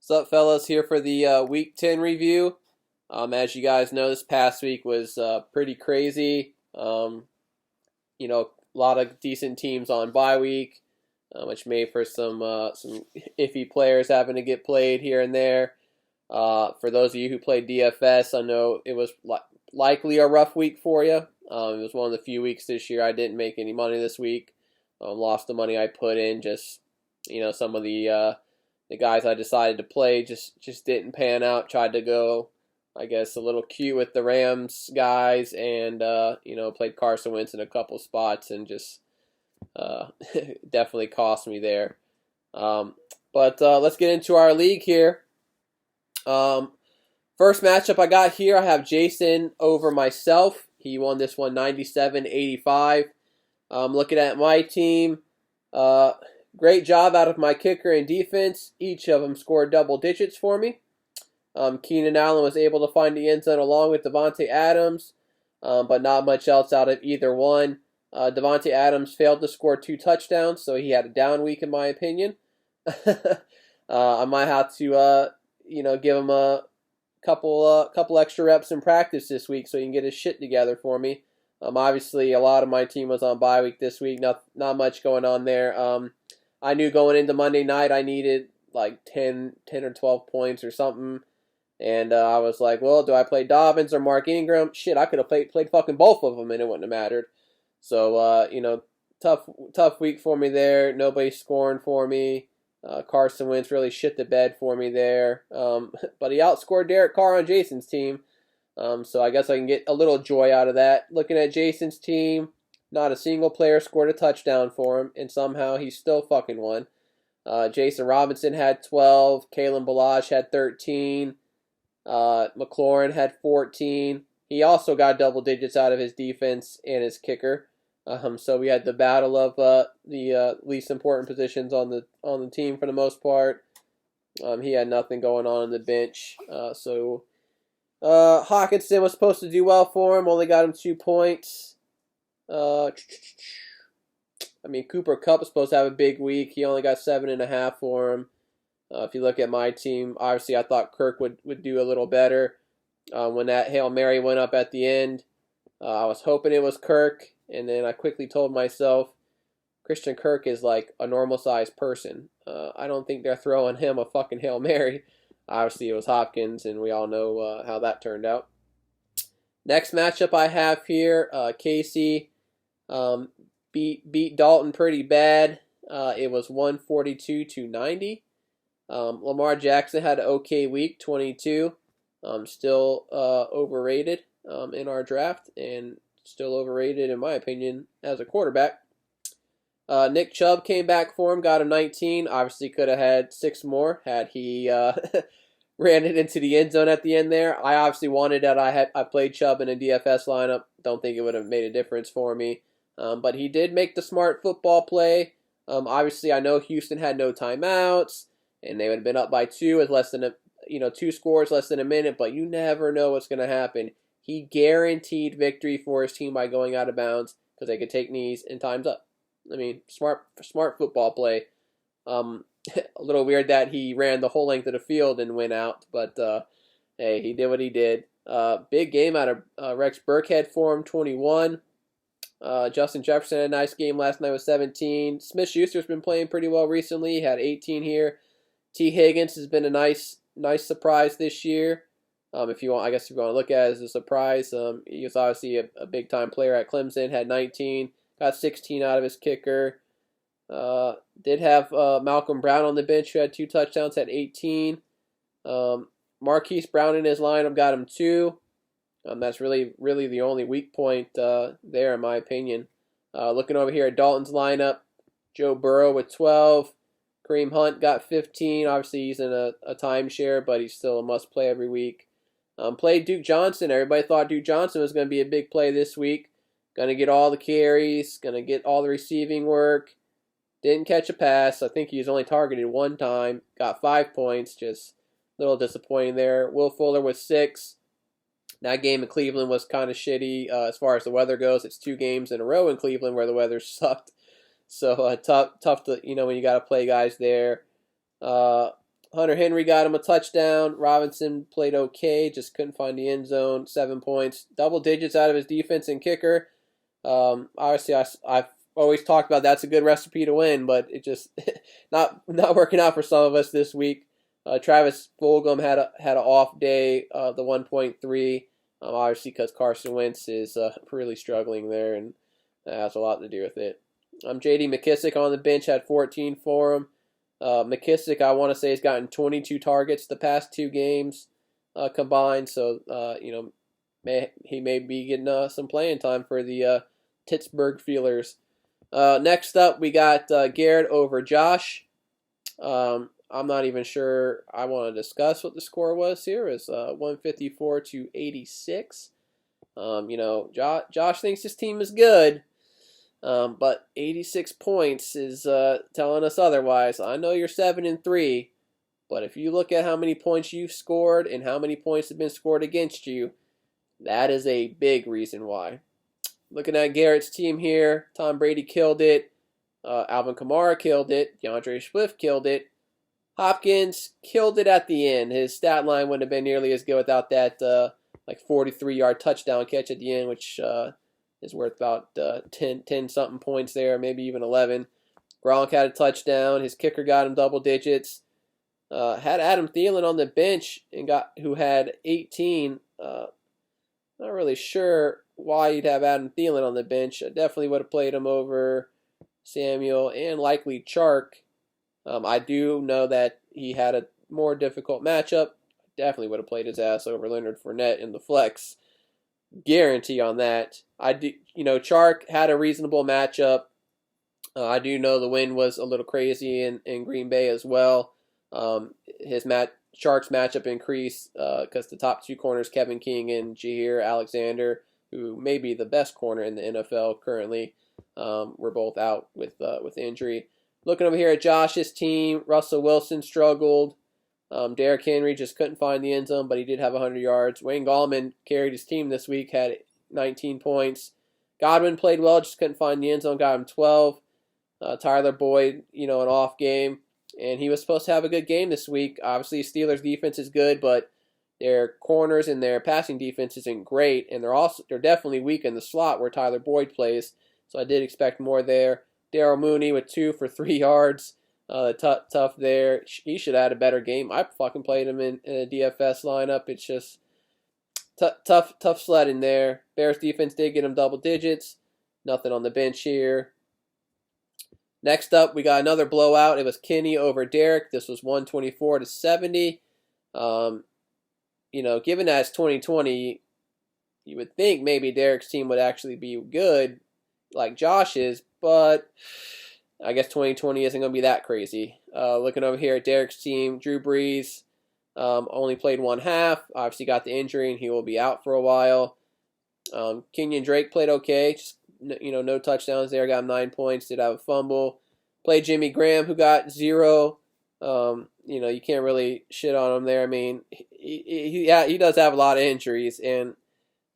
What's up, fellas? Here for the Week 10 review. As you guys know, this past week was pretty crazy. A lot of decent teams on bye week, which made for some iffy players having to get played here and there. For those of you who played DFS, I know it was likely a rough week for you. It was one of the few weeks this year I didn't make any money this week. Lost the money I put in. Just some of the guys I decided to play just didn't pan out. Tried to go, I guess, a little cute with the Rams guys, and played Carson Wentz in a couple spots, and just definitely cost me there. But let's get into our league here. First matchup I got here, I have Jason over myself. He won this one 97-85. Looking at my team, great job out of my kicker and defense. Each of them scored double digits for me. Keenan Allen was able to find the end zone along with Davante Adams, but not much else out of either one. Davante Adams failed to score 2 touchdowns, so he had a down week in my opinion. I might have to give him a couple extra reps in practice this week so he can get his shit together for me. Obviously, a lot of my team was on bye week this week. Not much going on there. I knew going into Monday night I needed like 10 or 12 points or something. And I was like, well, do I play Dobbins or Mark Ingram? Shit, I could have played fucking both of them and it wouldn't have mattered. So, tough week for me there. Nobody scoring for me. Carson Wentz really shit the bed for me there. But he outscored Derek Carr on Jason's team. So I guess I can get a little joy out of that. Looking at Jason's team, not a single player scored a touchdown for him, and somehow he still fucking won. Jason Robinson had 12. Kalen Ballage had 13. McLaurin had 14. He also got double digits out of his defense and his kicker. So we had the battle of the least important positions on the team for the most part. He had nothing going on the bench. So Hawkinson was supposed to do well for him. Only got him 2 points. Cooper Kupp was supposed to have a big week. He only got 7.5 for him. If you look at my team, obviously I thought Kirk would do a little better. When that Hail Mary went up at the end, I was hoping it was Kirk, and then I quickly told myself, Christian Kirk is like a normal-sized person. I don't think they're throwing him a fucking Hail Mary. Obviously, it was Hopkins, and we all know how that turned out. Next matchup I have here, Casey beat Dalton pretty bad. It was 142-90. Lamar Jackson had an okay week, 22. Still overrated in our draft, and still overrated in my opinion as a quarterback. Nick Chubb came back for him, got him 19. Obviously could have had 6 more had he ran it into the end zone at the end there. I obviously wanted that. I played Chubb in a DFS lineup. Don't think it would have made a difference for me. But he did make the smart football play. Obviously, I know Houston had no timeouts, and they would have been up by 2 with less than 2 scores, less than a minute. But you never know what's going to happen. He guaranteed victory for his team by going out of bounds because they could take knees and time's up. Smart football play. A little weird that he ran the whole length of the field and went out, but hey, he did what he did. Big game out of Rex Burkhead for him, 21. Justin Jefferson had a nice game last night with 17. Smith-Schuster's been playing pretty well recently. He had 18 here. T. Higgins has been a nice surprise this year. If you want to look at it as a surprise, he was obviously a big-time player at Clemson, had 19, got 16 out of his kicker. Did have Malcolm Brown on the bench who had 2 touchdowns, had 18. Marquise Brown in his lineup got him 2. That's really the only weak point there in my opinion. Looking over here at Dalton's lineup, Joe Burrow with 12. Kareem Hunt got 15. Obviously he's in a timeshare, but he's still a must play every week. Played Duke Johnson. Everybody thought Duke Johnson was going to be a big play this week. Going to get all the carries, going to get all the receiving work. Didn't catch a pass. I think he was only targeted 1 time. Got 5 points. Just a little disappointing there. Will Fuller with 6. That game in Cleveland was kind of shitty as far as the weather goes. It's 2 games in a row in Cleveland where the weather sucked. So tough to, when you got to play guys there. Hunter Henry got him a touchdown. Robinson played okay, just couldn't find the end zone. 7 points, double digits out of his defense and kicker. Obviously, I've always talked about that's a good recipe to win, but it just not working out for some of us this week. Travis Fulgham had an off day, the 1.3. Obviously, because Carson Wentz is really struggling there, and that has a lot to do with it. J.D. McKissick on the bench had 14 for him. McKissick, I want to say, has gotten 22 targets the past 2 games combined, so he may be getting some playing time for the Pittsburgh Steelers. Next up, we got Garrett over Josh. I'm not even sure I want to discuss what the score was here. It's 154 to 86. Josh thinks his team is good. But 86 points is telling us otherwise. I know you're 7-3, but if you look at how many points you've scored and how many points have been scored against you, that is a big reason why. Looking at Garrett's team here, Tom Brady killed it. Alvin Kamara killed it. DeAndre Swift killed it. Hopkins killed it at the end. His stat line wouldn't have been nearly as good without that 43-yard touchdown catch at the end, which is worth about 10 something points there, maybe even 11. Gronk had a touchdown. His kicker got him double digits. Had Adam Thielen on the bench who had 18. Not really sure why you'd have Adam Thielen on the bench. I definitely would have played him over Samuel and likely Chark. I do know that he had a more difficult matchup. Definitely would have played his ass over Leonard Fournette in the flex. Guarantee on that. Chark had a reasonable matchup. I do know the wind was a little crazy in Green Bay as well. Chark's matchup increased because the top 2 corners, Kevin King and Jair Alexander, who may be the best corner in the NFL currently, were both out with injury. Looking over here at Josh's team, Russell Wilson struggled. Derrick Henry just couldn't find the end zone, but he did have 100 yards. Wayne Gallman carried his team this week, had 19 points. Godwin played well, just couldn't find the end zone, got him 12. Tyler Boyd, an off game, and he was supposed to have a good game this week. Obviously, Steelers' defense is good, but their corners and their passing defense isn't great, and they're definitely weak in the slot where Tyler Boyd plays. So I did expect more there. Darryl Mooney with 2 for 3 yards. Tough there. He should have had a better game. I fucking played him in a DFS lineup. It's just tough sledding there. Bears defense did get him double digits. Nothing on the bench here. Next up, we got another blowout. It was Kenny over Derek. This was 124 to 70. Given that it's 2020, you would think maybe Derek's team would actually be good, like Josh's, but I guess 2020 isn't going to be that crazy. Looking over here at Derek's team, Drew Brees only played 1 half. Obviously got the injury, and he will be out for a while. Kenyon Drake played okay. Just, no touchdowns there. Got 9 points. Did have a fumble. Played Jimmy Graham, who got 0. You can't really shit on him there. I mean, he does have a lot of injuries, and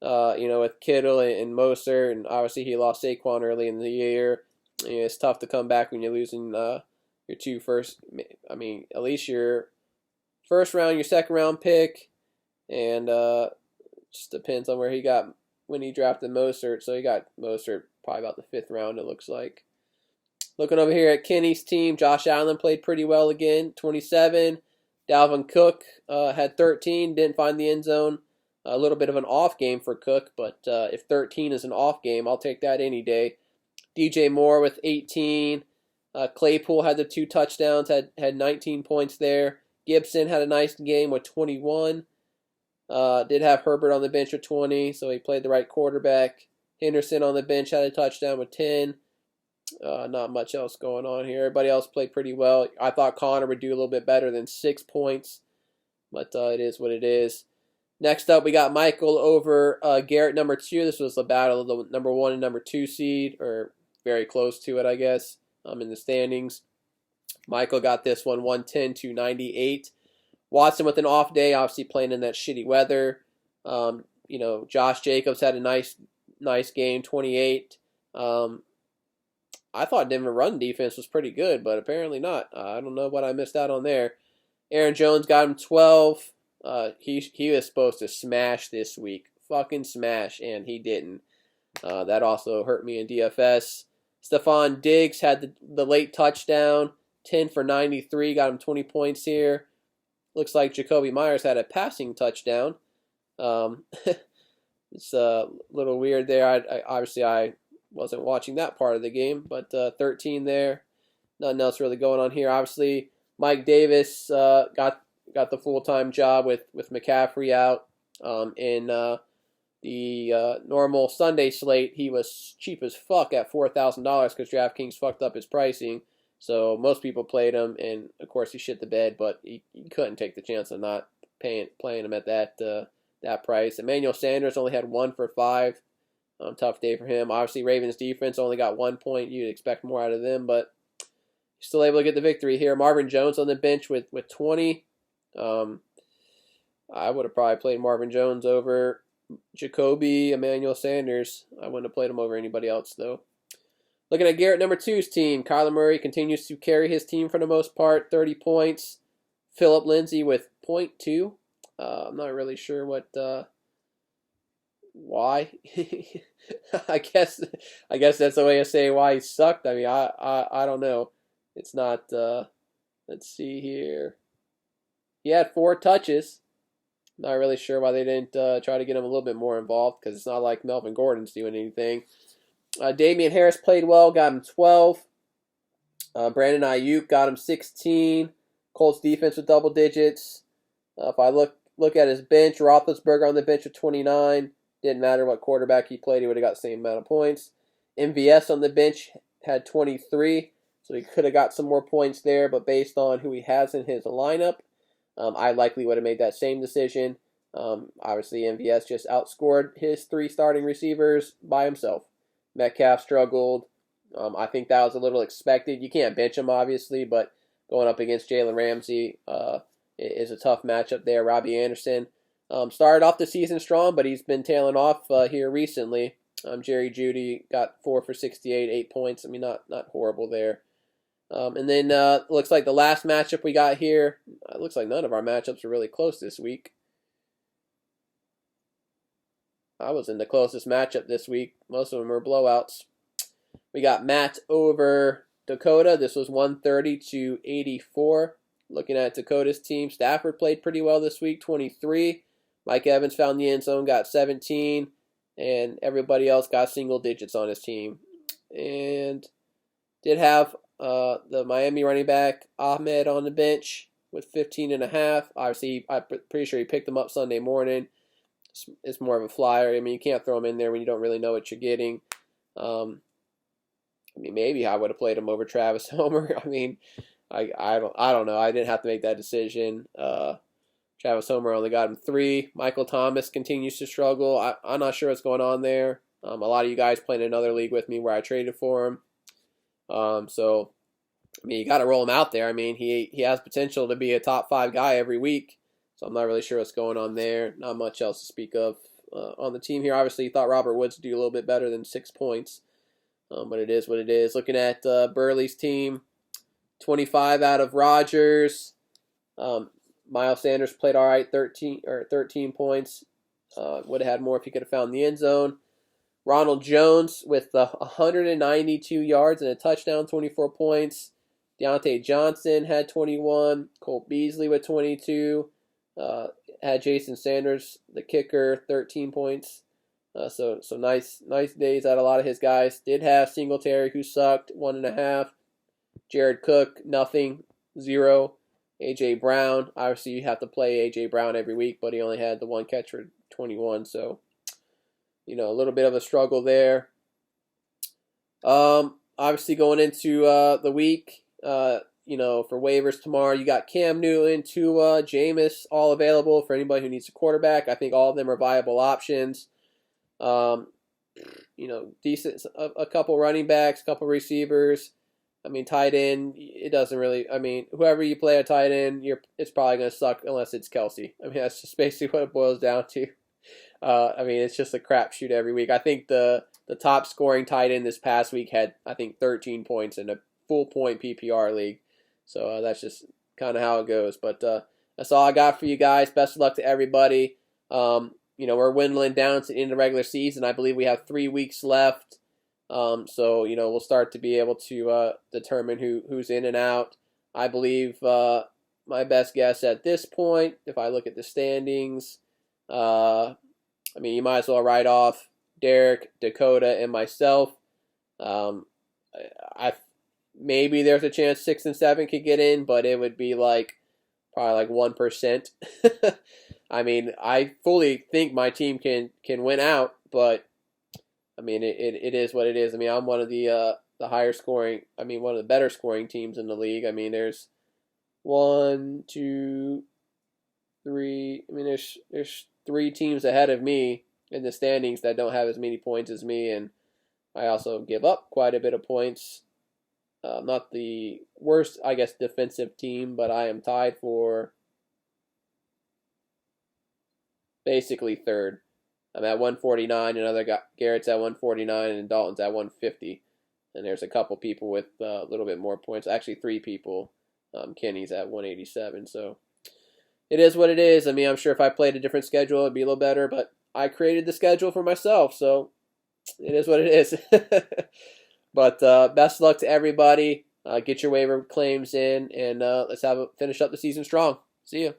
with Kittle and Mostert, and obviously he lost Saquon early in the year. It's tough to come back when you're losing your 2 first. I mean, at least your first round, your second round pick, and just depends on where he got when he drafted Mostert. So he got Mostert probably about the 5th round, it looks like. Looking over here at Kenny's team, Josh Allen played pretty well again, 27. Dalvin Cook had 13, didn't find the end zone. A little bit of an off game for Cook, but if 13 is an off game, I'll take that any day. DJ Moore with 18. Claypool had the 2 touchdowns, had 19 points there. Gibson had a nice game with 21. Did have Herbert on the bench with 20, so he played the right quarterback. Henderson on the bench had a touchdown with 10. Not much else going on here. Everybody else played pretty well. I thought Connor would do a little bit better than 6 points, but it is what it is. Next up, we got Michael over Garrett, number 2. This was a battle of the number 1 and number 2 seed, or very close to it, I guess, in the standings. Michael got this one 110 to 98. Watson with an off day, obviously playing in that shitty weather. Josh Jacobs had a nice game, 28. I thought Denver run defense was pretty good, but apparently not. I don't know what I missed out on there. Aaron Jones got him 12. He was supposed to smash this week. Fucking smash, and he didn't. That also hurt me in DFS. Stephon Diggs had the late touchdown, 10 for 93, got him 20 points here. Looks like Jacoby Myers had a passing touchdown. It's a little weird there. Obviously I wasn't watching that part of the game, but 13 there. Nothing else really going on here. Obviously, Mike Davis got the full-time job with McCaffrey out. In the normal Sunday slate, he was cheap as fuck at $4,000 because DraftKings fucked up his pricing. So most people played him, and of course he shit the bed, but he couldn't take the chance of not playing him at that price. Emmanuel Sanders only had 1 for 5. Tough day for him. Obviously, Ravens defense only got 1 point. You'd expect more out of them, but still able to get the victory here. Marvin Jones on the bench with 20. I would have probably played Marvin Jones over Jacoby, Emmanuel Sanders. I wouldn't have played him over anybody else, though. Looking at Garrett number 2's team, Kyler Murray continues to carry his team for the most part, 30 points. Phillip Lindsay with 0.2. I'm not really sure why. I guess that's the way of saying why he sucked. I mean, I don't know. It's not. Let's see here. He had 4 touches. Not really sure why they didn't try to get him a little bit more involved, because it's not like Melvin Gordon's doing anything. Damian Harris played well, got him 12. Brandon Ayuk got him 16. Colts defense with double digits. If I look at his bench, Roethlisberger on the bench with 29. Didn't matter what quarterback he played, he would have got the same amount of points. MVS on the bench had 23, so he could have got some more points there, but based on who he has in his lineup, I likely would have made that same decision. Obviously, MVS just outscored his 3 starting receivers by himself. Metcalf struggled. I think that was a little expected. You can't bench him, obviously, but going up against Jalen Ramsey is a tough matchup there. Robbie Anderson started off the season strong, but he's been tailing off here recently. Jerry Jeudy got 4 for 68, 8 points. I mean, not horrible there. And then looks like the last matchup we got here, looks like none of our matchups are really close this week. I was in the closest matchup this week. Most of them were blowouts. We got Matt over Dakota. This was 130-84. Looking at Dakota's team, Stafford played pretty well this week, 23. Mike Evans found the end zone, got 17. And everybody else got single digits on his team. And did have the Miami running back Ahmed on the bench with 15.5. Obviously, I'm pretty sure he picked him up Sunday morning. It's more of a flyer. I mean, you can't throw him in there when you don't really know what you're getting. I mean, maybe I would have played him over Travis Homer. I mean, I don't know. I didn't have to make that decision. Travis Homer only got him 3. Michael Thomas continues to struggle. I'm not sure what's going on there. A lot of you guys played in another league with me where I traded for him. So, I mean, you got to roll him out there. I mean, he has potential to be a top 5 guy every week. So I'm not really sure what's going on there. Not much else to speak of on the team here. Obviously, you thought Robert Woods would do a little bit better than 6 points. But it is what it is. Looking at Burley's team, 25 out of Rodgers. Miles Sanders played all right, 13 points. Would have had more if he could have found the end zone. Ronald Jones with 192 yards and a touchdown, 24 points. Deontay Johnson had 21. Cole Beasley with 22. Had Jason Sanders, the kicker, 13 points. So nice days out of a lot of his guys. Did have Singletary, who sucked, 1.5. Jared Cook, nothing, 0. A.J. Brown, obviously you have to play A.J. Brown every week, but he only had the 1 catch for 21, so, you know, a little bit of a struggle there. Obviously going into the week, you know, for waivers tomorrow, you got Cam Newton, Tua, Jameis, all available for anybody who needs a quarterback. I think all of them are viable options. You know, decent, a couple running backs, a couple receivers. I mean, tight end, it doesn't really, I mean, whoever you play a tight end, it's probably going to suck unless it's Kelsey. I mean, that's just basically what it boils down to. I mean, it's just a crapshoot every week. I think the top scoring tight end this past week had, I think, 13 points in a full point PPR league. So that's just kind of how it goes. But that's all I got for you guys. Best of luck to everybody. We're dwindling down to the end of the regular season. I believe we have 3 weeks left. So we'll start to be able to determine who's in and out. I believe my best guess at this point, if I look at the standings, you might as well write off Derek, Dakota, and myself. Maybe there's a chance 6 and 7 could get in, but it would be probably 1%. I fully think my team can win out, but it is what it is. I'm one of the higher scoring. One of the better scoring teams in the league. There's 1, 2, 3. There's 3 teams ahead of me in the standings that don't have as many points as me, and I also give up quite a bit of points. Not the worst, I guess, defensive team, but I am tied for basically third. I'm at 149, another guy, Garrett's at 149, and Dalton's at 150. And there's a couple people with a little bit more points. Actually, 3 people. Kenny's at 187. So it is what it is. I'm sure if I played a different schedule, it'd be a little better. But I created the schedule for myself, so it is what it is. But best of luck to everybody. Get your waiver claims in, and let's finish up the season strong. See you.